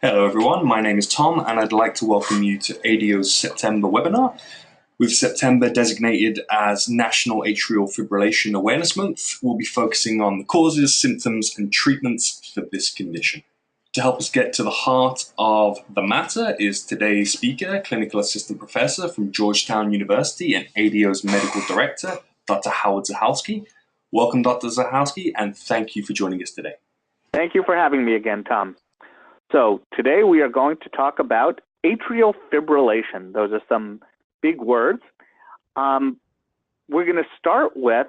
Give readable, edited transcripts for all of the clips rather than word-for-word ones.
Hello everyone, my name is Tom and I'd like to welcome you to ADO's September webinar. With September designated as National Atrial Fibrillation Awareness Month, we'll be focusing on the causes, symptoms and treatments for this condition. To help us get to the heart of the matter is today's speaker, Clinical Assistant Professor from Georgetown University and ADO's Medical Director, Dr. Howard Zahalsky. Welcome, Dr. Zahalsky, and thank you for joining us today. Thank you for having me again, Tom. So today we are going to talk about atrial fibrillation. Those are some big words. We're going to start with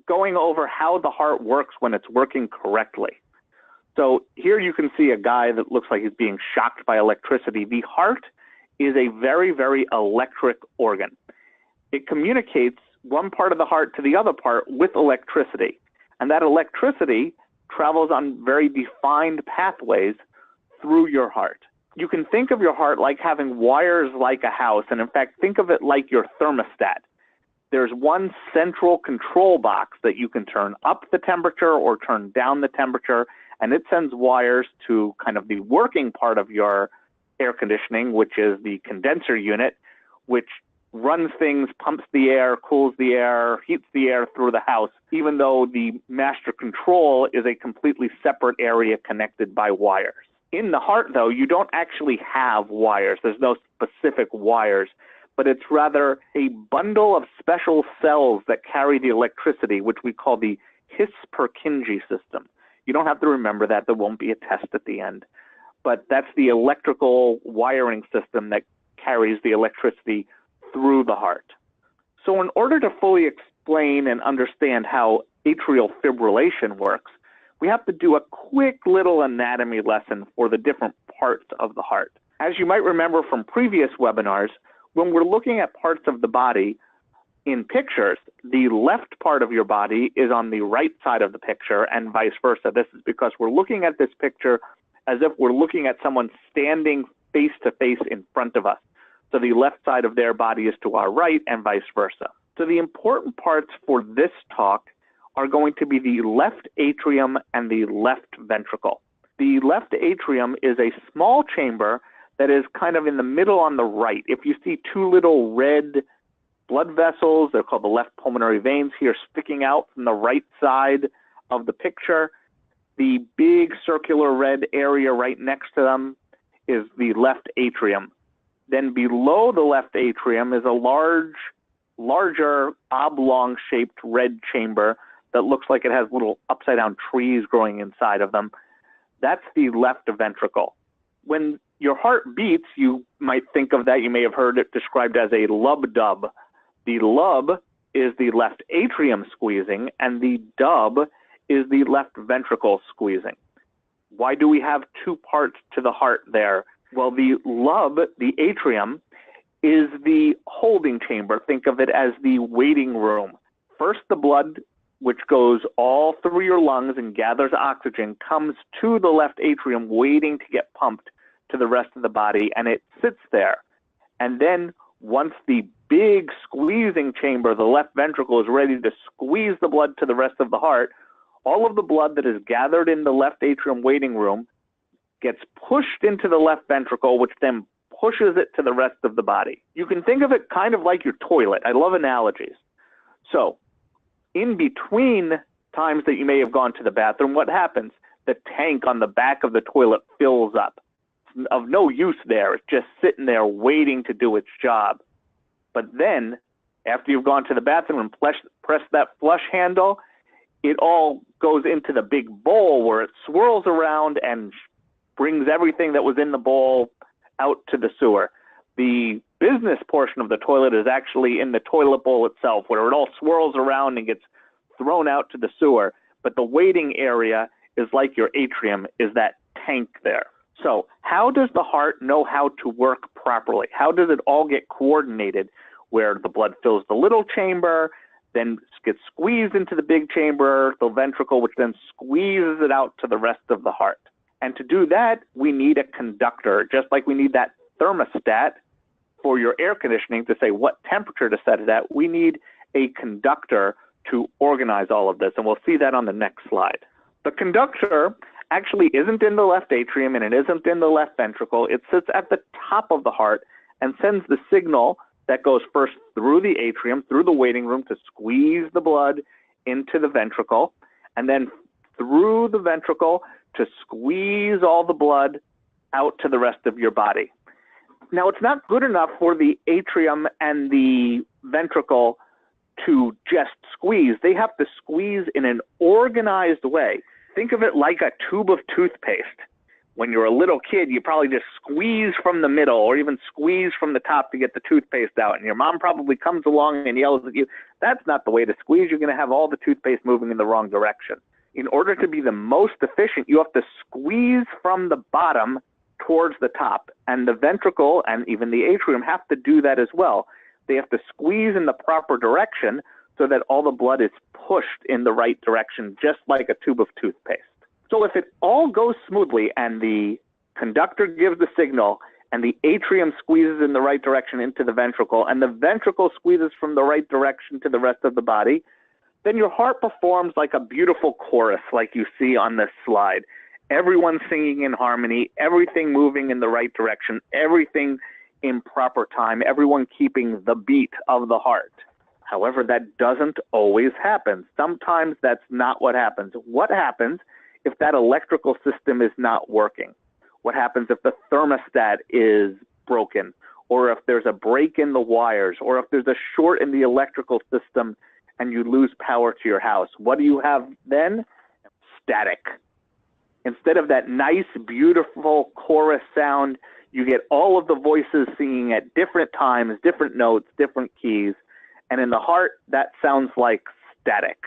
going over how the heart works when it's working correctly. So here you can see a guy that looks like he's being shocked by electricity. The heart is a very, very electric organ. It communicates one part of the heart to the other part with electricity. And that electricity travels on very defined pathways through your heart. You can think of your heart like having wires like a house, and in fact, think of it like your thermostat. There's one central control box that you can turn up the temperature or turn down the temperature, and it sends wires to kind of the working part of your air conditioning, which is the condenser unit, which runs things, pumps the air, cools the air, heats the air through the house, even though the master control is a completely separate area connected by wires. In the heart, though, you don't actually have wires. There's no specific wires, but it's rather a bundle of special cells that carry the electricity, which we call the His-Purkinje system. You don't have to remember that. There won't be a test at the end. But that's the electrical wiring system that carries the electricity through the heart. So in order to fully explain and understand how atrial fibrillation works, we have to do a quick little anatomy lesson for the different parts of the heart. As you might remember from previous webinars, when we're looking at parts of the body in pictures, the left part of your body is on the right side of the picture and vice versa. This is because we're looking at this picture as if we're looking at someone standing face to face in front of us. So the left side of their body is to our right and vice versa. So the important parts for this talk are going to be the left atrium and the left ventricle. The left atrium is a small chamber that is kind of in the middle on the right. If you see two little red blood vessels, they're called the left pulmonary veins here, sticking out from the right side of the picture, the big circular red area right next to them is the left atrium. Then below the left atrium is a larger oblong-shaped red chamber that looks like it has little upside-down trees growing inside of them. That's the left ventricle. When your heart beats, you might think of that. You may have heard it described as a lub-dub. The lub is the left atrium squeezing, and the dub is the left ventricle squeezing. Why do we have two parts to the heart there? Well, the lub, the atrium, is the holding chamber. Think of it as the waiting room. First, the blood, which goes all through your lungs and gathers oxygen, comes to the left atrium waiting to get pumped to the rest of the body, and it sits there. And then once the big squeezing chamber, the left ventricle, is ready to squeeze the blood to the rest of the heart, all of the blood that is gathered in the left atrium waiting room gets pushed into the left ventricle, which then pushes it to the rest of the body. You can think of it kind of like your toilet. I love analogies. So in between times that you may have gone to the bathroom, what happens? The tank on the back of the toilet fills up. It's of no use there. It's just sitting there waiting to do its job. But then, after you've gone to the bathroom and press that flush handle, it all goes into the big bowl where it swirls around and brings everything that was in the bowl out to the sewer. The business portion of the toilet is actually in the toilet bowl itself, where it all swirls around and gets thrown out to the sewer. But the waiting area is like your atrium, is that tank there. So how does the heart know how to work properly? How does it all get coordinated, where the blood fills the little chamber, then gets squeezed into the big chamber, the ventricle, which then squeezes it out to the rest of the heart? And to do that, we need a conductor, just like we need that thermostat for your air conditioning to say what temperature to set it at. We need a conductor to organize all of this, and we'll see that on the next slide. The conductor actually isn't in the left atrium and it isn't in the left ventricle. It sits at the top of the heart and sends the signal that goes first through the atrium, through the waiting room to squeeze the blood into the ventricle, and then through the ventricle to squeeze all the blood out to the rest of your body. Now, it's not good enough for the atrium and the ventricle to just squeeze. They have to squeeze in an organized way. Think of it like a tube of toothpaste. When you're a little kid, you probably just squeeze from the middle or even squeeze from the top to get the toothpaste out. And your mom probably comes along and yells at you. That's not the way to squeeze. You're going to have all the toothpaste moving in the wrong direction. In order to be the most efficient, you have to squeeze from the bottom towards the top. And the ventricle and even the atrium have to do that as well. They have to squeeze in the proper direction so that all the blood is pushed in the right direction, just like a tube of toothpaste. So if it all goes smoothly and the conductor gives the signal and the atrium squeezes in the right direction into the ventricle and the ventricle squeezes from the right direction to the rest of the body, then your heart performs like a beautiful chorus like you see on this slide. Everyone singing in harmony, everything moving in the right direction, everything in proper time, everyone keeping the beat of the heart. However, that doesn't always happen. Sometimes that's not what happens. What happens if that electrical system is not working? What happens if the thermostat is broken, or if there's a break in the wires, or if there's a short in the electrical system and you lose power to your house? What do you have then? Static. Instead of that nice, beautiful chorus sound, you get all of the voices singing at different times, different notes, different keys. And in the heart, that sounds like static.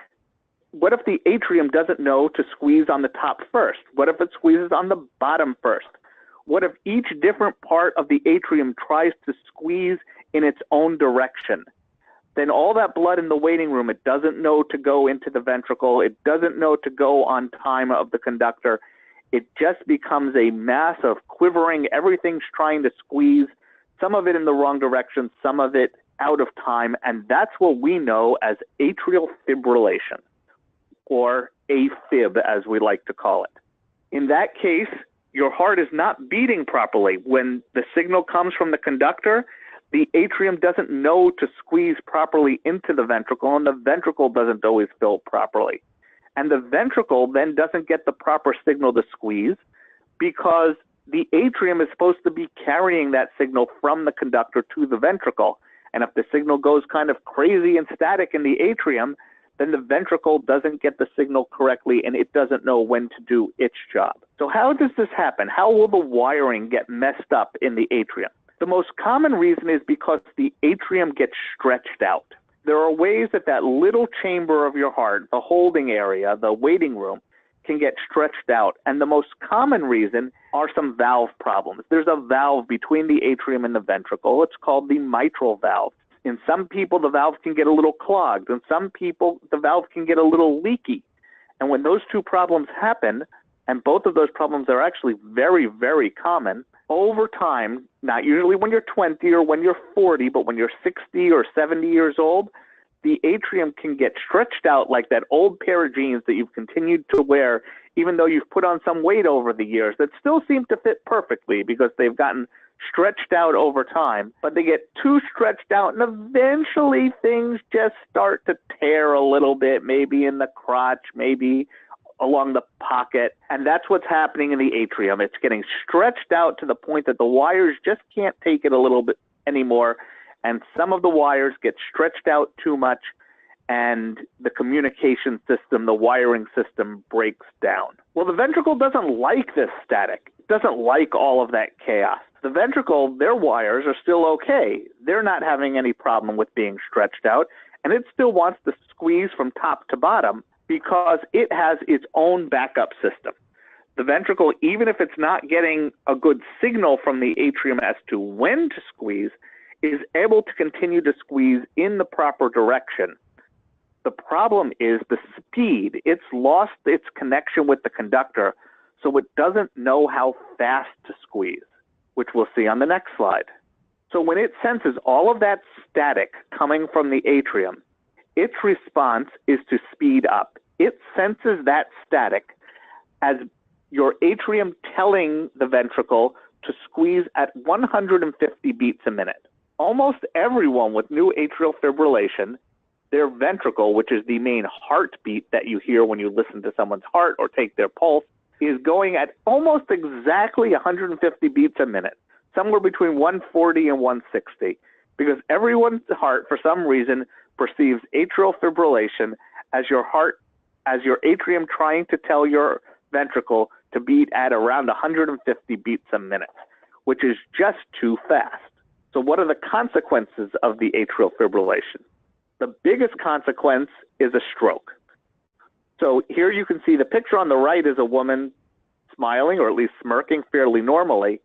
What if the atrium doesn't know to squeeze on the top first? What if it squeezes on the bottom first? What if each different part of the atrium tries to squeeze in its own direction? Then all that blood in the waiting room, it doesn't know to go into the ventricle. It doesn't know to go on time of the conductor. It just becomes a mass of quivering. Everything's trying to squeeze, some of it in the wrong direction, some of it out of time. And that's what we know as atrial fibrillation, or A-Fib, as we like to call it. In that case, your heart is not beating properly. When the signal comes from the conductor, the atrium doesn't know to squeeze properly into the ventricle, and the ventricle doesn't always fill properly. And the ventricle then doesn't get the proper signal to squeeze because the atrium is supposed to be carrying that signal from the conductor to the ventricle. And if the signal goes kind of crazy and static in the atrium, then the ventricle doesn't get the signal correctly and it doesn't know when to do its job. So how does this happen? How will the wiring get messed up in the atrium? The most common reason is because the atrium gets stretched out. There are ways that that little chamber of your heart, the holding area, the waiting room, can get stretched out. And the most common reason are some valve problems. There's a valve between the atrium and the ventricle. It's called the mitral valve. In some people, the valve can get a little clogged. In some people, the valve can get a little leaky. And when those two problems happen, and both of those problems are actually very, very common, over time, not usually when you're 20 or when you're 40, but when you're 60 or 70 years old, the atrium can get stretched out like that old pair of jeans that you've continued to wear, even though you've put on some weight over the years that still seem to fit perfectly because they've gotten stretched out over time, but they get too stretched out and eventually things just start to tear a little bit, maybe in the crotch, maybe along the pocket. And that's what's happening in the atrium. It's getting stretched out to the point that the wires just can't take it a little bit anymore. And some of the wires get stretched out too much and the communication system, the wiring system breaks down. Well, the ventricle doesn't like this static. It doesn't like all of that chaos. The ventricle, their wires are still okay. They're not having any problem with being stretched out, and it still wants to squeeze from top to bottom because it has its own backup system. The ventricle, even if it's not getting a good signal from the atrium as to when to squeeze, is able to continue to squeeze in the proper direction. The problem is the speed. It's lost its connection with the conductor, so it doesn't know how fast to squeeze, which we'll see on the next slide. So when it senses all of that static coming from the atrium, its response is to speed up. It senses that static as your atrium telling the ventricle to squeeze at 150 beats a minute. Almost everyone with new atrial fibrillation, their ventricle, which is the main heartbeat that you hear when you listen to someone's heart or take their pulse, is going at almost exactly 150 beats a minute, somewhere between 140 and 160, because everyone's heart, for some reason, perceives atrial fibrillation as your atrium trying to tell your ventricle to beat at around 150 beats a minute, which is just too fast. So what are the consequences of the atrial fibrillation? The biggest consequence is a stroke. So here you can see the picture on the right is a woman smiling, or at least smirking fairly normally.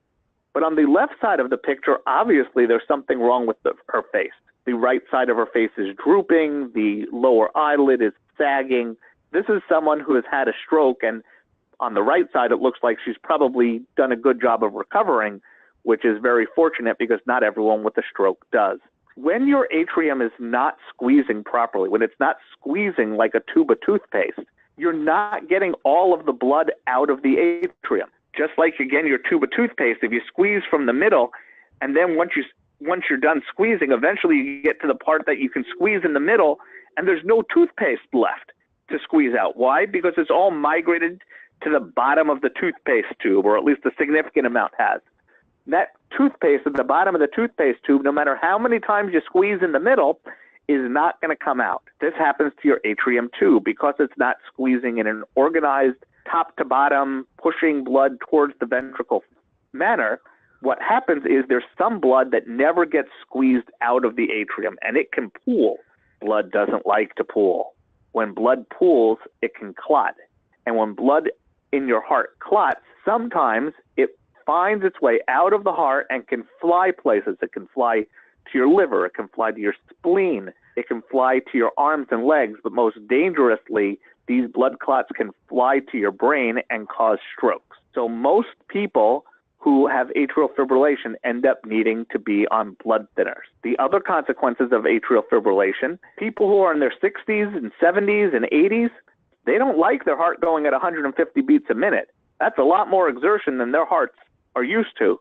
But on the left side of the picture, obviously there's something wrong with her face. The right side of her face is drooping, the lower eyelid is sagging. This is someone who has had a stroke, and on the right side, it looks like she's probably done a good job of recovering, which is very fortunate because not everyone with a stroke does. When your atrium is not squeezing properly, when it's not squeezing like a tube of toothpaste, you're not getting all of the blood out of the atrium. Just like, again, your tube of toothpaste, if you squeeze from the middle, and then once you're done squeezing, eventually you get to the part that you can squeeze in the middle, and there's no toothpaste left to squeeze out. Why? Because it's all migrated to the bottom of the toothpaste tube, or at least a significant amount has. That toothpaste at the bottom of the toothpaste tube, no matter how many times you squeeze in the middle, is not going to come out. This happens to your atrium too, because it's not squeezing in an organized, top to bottom, pushing blood towards the ventricle manner. What happens is there's some blood that never gets squeezed out of the atrium, and it can pool. Blood doesn't like to pool. When blood pools, it can clot. And when blood in your heart clots, sometimes it finds its way out of the heart and can fly places. It can fly to your liver. It can fly to your spleen. It can fly to your arms and legs. But most dangerously, these blood clots can fly to your brain and cause strokes. So most people who have atrial fibrillation end up needing to be on blood thinners. The other consequences of atrial fibrillation, people who are in their 60s and 70s and 80s, they don't like their heart going at 150 beats a minute. That's a lot more exertion than their hearts are used to.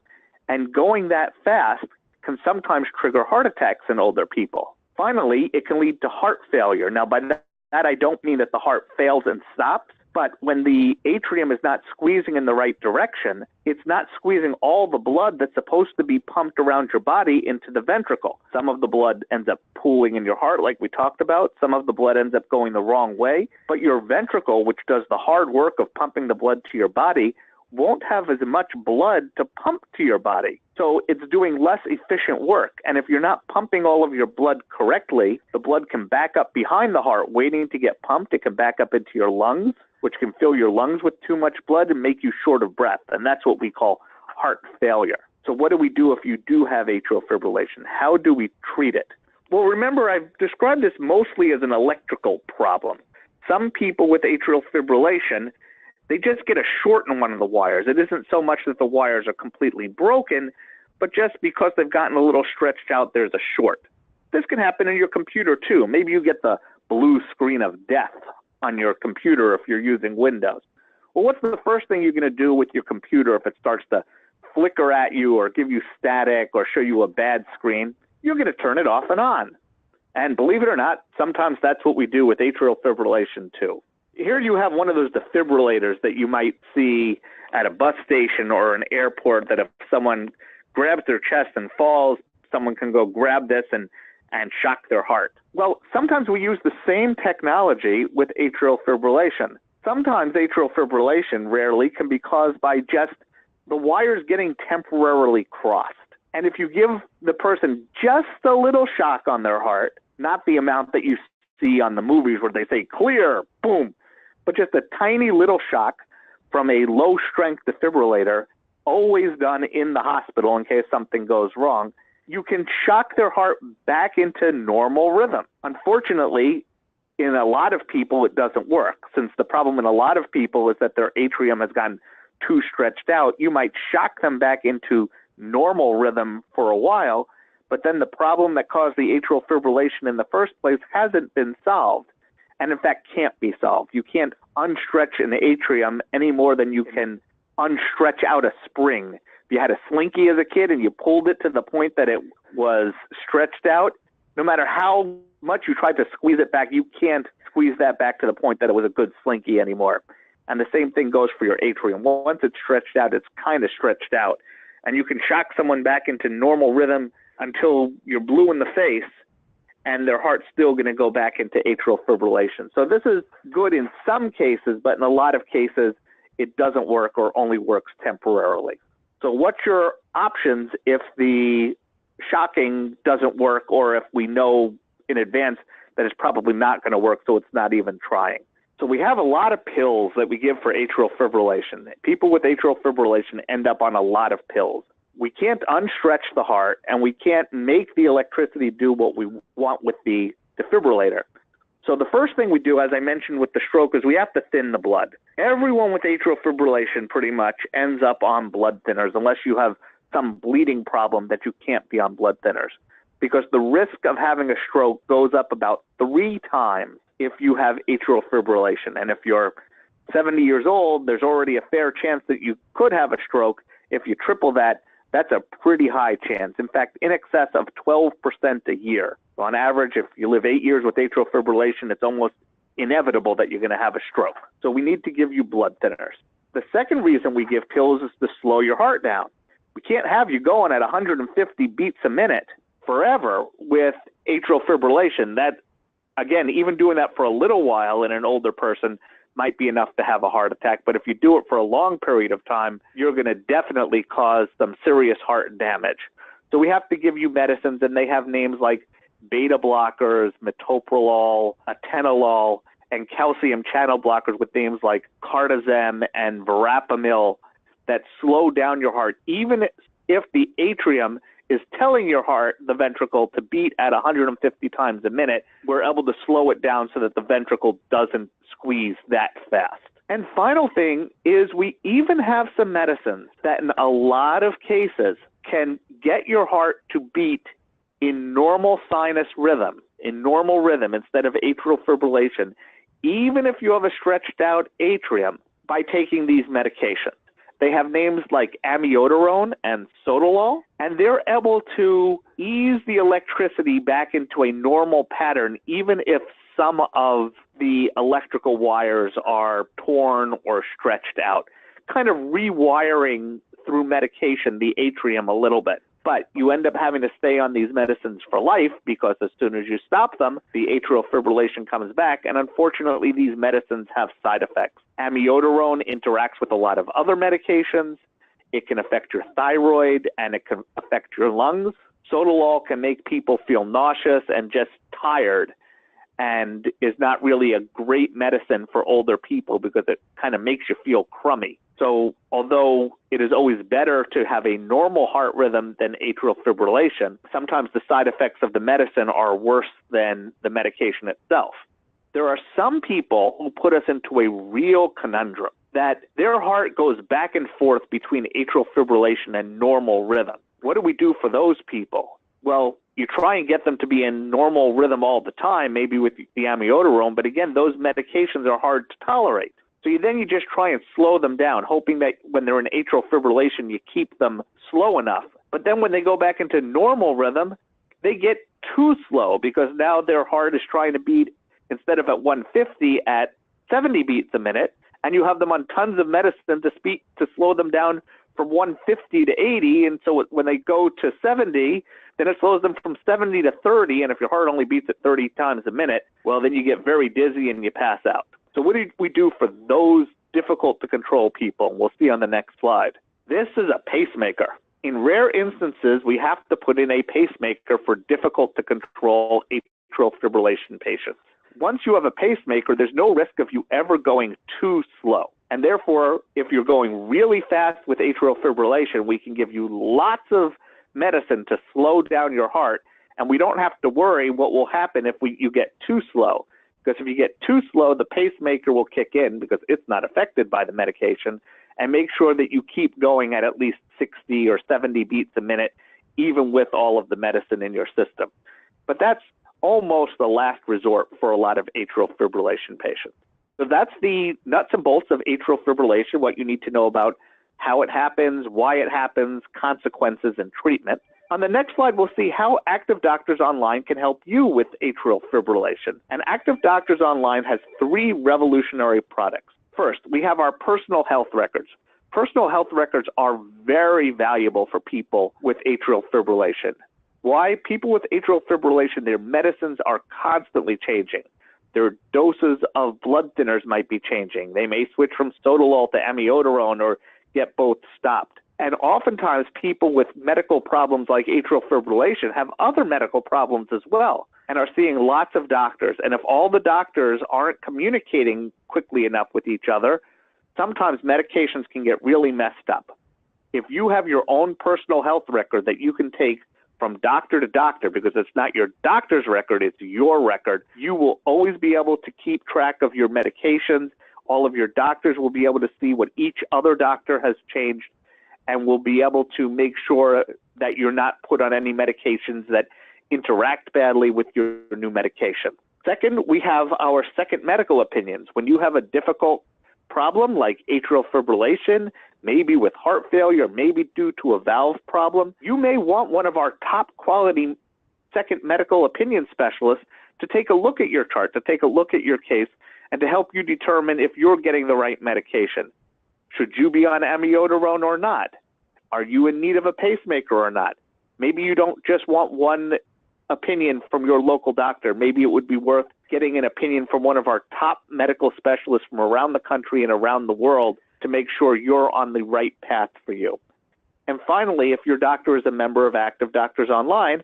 And going that fast can sometimes trigger heart attacks in older people. Finally, it can lead to heart failure. Now, by that, I don't mean that the heart fails and stops, but when the atrium is not squeezing in the right direction, it's not squeezing all the blood that's supposed to be pumped around your body into the ventricle. Some of the blood ends up pooling in your heart, like we talked about. Some of the blood ends up going the wrong way. But your ventricle, which does the hard work of pumping the blood to your body, won't have as much blood to pump to your body. So it's doing less efficient work. And if you're not pumping all of your blood correctly, the blood can back up behind the heart waiting to get pumped. It can back up into your lungs, which can fill your lungs with too much blood and make you short of breath. And that's what we call heart failure. So what do we do if you do have atrial fibrillation? How do we treat it? Well, remember, I've described this mostly as an electrical problem. Some people with atrial fibrillation, they just get a short in one of the wires. It isn't so much that the wires are completely broken, but just because they've gotten a little stretched out, there's a short. This can happen in your computer too. Maybe you get the blue screen of death on your computer if you're using Windows. Well, what's the first thing you're going to do with your computer if it starts to flicker at you or give you static or show you a bad screen? You're going to turn it off and on. And believe it or not, sometimes that's what we do with atrial fibrillation too. Here you have one of those defibrillators that you might see at a bus station or an airport, that if someone grabs their chest and falls, someone can go grab this and shock their heart. Well, sometimes we use the same technology with atrial fibrillation. Sometimes atrial fibrillation, rarely, can be caused by just the wires getting temporarily crossed. And if you give the person just a little shock on their heart, not the amount that you see on the movies where they say clear, boom, but just a tiny little shock from a low-strength defibrillator, always done in the hospital in case something goes wrong, you can shock their heart back into normal rhythm. Unfortunately, in a lot of people, it doesn't work. Since the problem in a lot of people is that their atrium has gotten too stretched out, you might shock them back into normal rhythm for a while, but then the problem that caused the atrial fibrillation in the first place hasn't been solved. and in fact can't be solved. You can't unstretch an atrium any more than you can unstretch out a spring. If you had a slinky as a kid and you pulled it to the point that it was stretched out, no matter how much you tried to squeeze it back, you can't squeeze that back to the point that it was a good slinky anymore. And the same thing goes for your atrium. Once it's stretched out, it's kind of stretched out. And you can shock someone back into normal rhythm until you're blue in the face, and their heart's still going to go back into atrial fibrillation. So this is good in some cases, but in a lot of cases, it doesn't work or only works temporarily. So what's your options if the shocking doesn't work, or if we know in advance that it's probably not going to work, so it's not even trying? So we have a lot of pills that we give for atrial fibrillation. People with atrial fibrillation end up on a lot of pills. We can't unstretch the heart, and we can't make the electricity do what we want with the defibrillator. So the first thing we do, as I mentioned with the stroke, is we have to thin the blood. Everyone with atrial fibrillation pretty much ends up on blood thinners, unless you have some bleeding problem that you can't be on blood thinners, because the risk of having a stroke goes up about 3 times if you have atrial fibrillation. And if you're 70 years old, there's already a fair chance that you could have a stroke. If you triple that, that's a pretty high chance. In fact, in excess of 12% a year. So on average, if you live 8 years with atrial fibrillation, it's almost inevitable that you're going to have a stroke. So we need to give you blood thinners. The second reason we give pills is to slow your heart down. We can't have you going at 150 beats a minute forever with atrial fibrillation. That, again, even doing that for a little while in an older person might be enough to have a heart attack. But if you do it for a long period of time, you're going to definitely cause some serious heart damage. So we have to give you medicines, and they have names like beta blockers, metoprolol, atenolol, and calcium channel blockers with names like cardizem and verapamil that slow down your heart. Even if the atrium is telling your heart, the ventricle, to beat at 150 times a minute, we're able to slow it down so that the ventricle doesn't squeeze that fast. And final thing is we even have some medicines that in a lot of cases can get your heart to beat in normal sinus rhythm, instead of atrial fibrillation, even if you have a stretched out atrium, by taking these medications. They have names like amiodarone and sotalol, and they're able to ease the electricity back into a normal pattern, even if some of the electrical wires are torn or stretched out, kind of rewiring through medication the atrium a little bit. But you end up having to stay on these medicines for life, because as soon as you stop them, the atrial fibrillation comes back, and unfortunately these medicines have side effects. Amiodarone interacts with a lot of other medications. It can affect your thyroid, and it can affect your lungs. Sotalol can make people feel nauseous and just tired, and is not really a great medicine for older people because it kind of makes you feel crummy. So although it is always better to have a normal heart rhythm than atrial fibrillation, sometimes the side effects of the medicine are worse than the medication itself. There are some people who put us into a real conundrum, that their heart goes back and forth between atrial fibrillation and normal rhythm. What do we do for those people? Well, you try and get them to be in normal rhythm all the time, maybe with the amiodarone, but again, those medications are hard to tolerate. So you just try and slow them down, hoping that when they're in atrial fibrillation, you keep them slow enough. But then when they go back into normal rhythm, they get too slow, because now their heart is trying to beat, instead of at 150, at 70 beats a minute, and you have them on tons of medicine to slow them down from 150 to 80, and so when they go to 70, then it slows them from 70 to 30, and if your heart only beats at 30 times a minute, well, then you get very dizzy and you pass out. So what do we do for those difficult to control people? We'll see on the next slide. This is a pacemaker. In rare instances, we have to put in a pacemaker for difficult to control atrial fibrillation patients. Once you have a pacemaker, there's no risk of you ever going too slow. And therefore, if you're going really fast with atrial fibrillation, we can give you lots of medicine to slow down your heart, and we don't have to worry what will happen if you get too slow. Because if you get too slow, the pacemaker will kick in, because it's not affected by the medication, and make sure that you keep going at least 60 or 70 beats a minute, even with all of the medicine in your system. But that's almost the last resort for a lot of atrial fibrillation patients. So that's the nuts and bolts of atrial fibrillation, what you need to know about how it happens, why it happens, consequences, and treatment. On the next slide, we'll see how Activ Doctors Online can help you with atrial fibrillation. And Activ Doctors Online has 3 revolutionary products. First, we have our personal health records. Personal health records are very valuable for people with atrial fibrillation. Why? People with atrial fibrillation, their medicines are constantly changing. Their doses of blood thinners might be changing. They may switch from sotalol to amiodarone or get both stopped. And oftentimes people with medical problems like atrial fibrillation have other medical problems as well and are seeing lots of doctors. And if all the doctors aren't communicating quickly enough with each other, sometimes medications can get really messed up. If you have your own personal health record that you can take from doctor to doctor, because it's not your doctor's record, it's your record, you will always be able to keep track of your medications. All of your doctors will be able to see what each other doctor has changed and will be able to make sure that you're not put on any medications that interact badly with your new medication. Second, we have our second medical opinions. When you have a difficult problem like atrial fibrillation, maybe with heart failure, maybe due to a valve problem, you may want one of our top quality second medical opinion specialists to take a look at your chart, to take a look at your case, and to help you determine if you're getting the right medication. Should you be on amiodarone or not? Are you in need of a pacemaker or not? Maybe you don't just want one opinion from your local doctor. Maybe it would be worth getting an opinion from one of our top medical specialists from around the country and around the world to make sure you're on the right path for you. And finally, if your doctor is a member of Activ Doctors Online,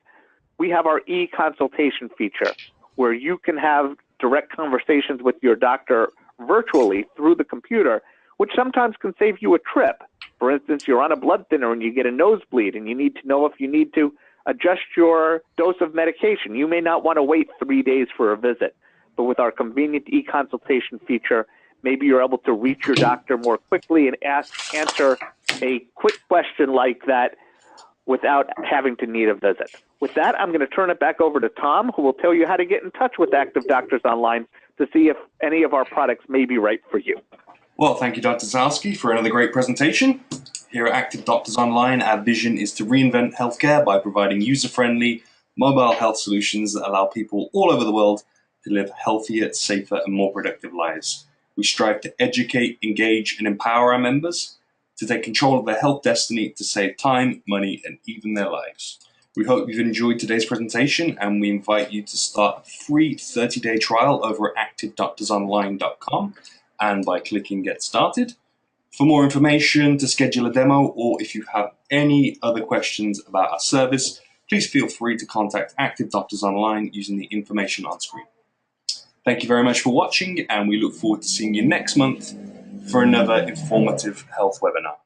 we have our e-consultation feature where you can have direct conversations with your doctor virtually through the computer, which sometimes can save you a trip. For instance, you're on a blood thinner and you get a nosebleed and you need to know if you need to adjust your dose of medication. You may not want to wait 3 days for a visit, but with our convenient e-consultation feature, maybe you're able to reach your doctor more quickly and answer a quick question like that without having to need a visit. With that, I'm going to turn it back over to Tom, who will tell you how to get in touch with Activ Doctors Online to see if any of our products may be right for you. Well, thank you, Dr. Zahalsky, for another great presentation. Here at Activ Doctors Online, our vision is to reinvent healthcare by providing user-friendly, mobile health solutions that allow people all over the world to live healthier, safer, and more productive lives. We strive to educate, engage, and empower our members to take control of their health destiny to save time, money, and even their lives. We hope you've enjoyed today's presentation, and we invite you to start a free 30-day trial over at activdoctorsonline.com and by clicking Get Started. For more information, to schedule a demo, or if you have any other questions about our service, please feel free to contact Activ Doctors Online using the information on screen. Thank you very much for watching, and we look forward to seeing you next month for another informative health webinar.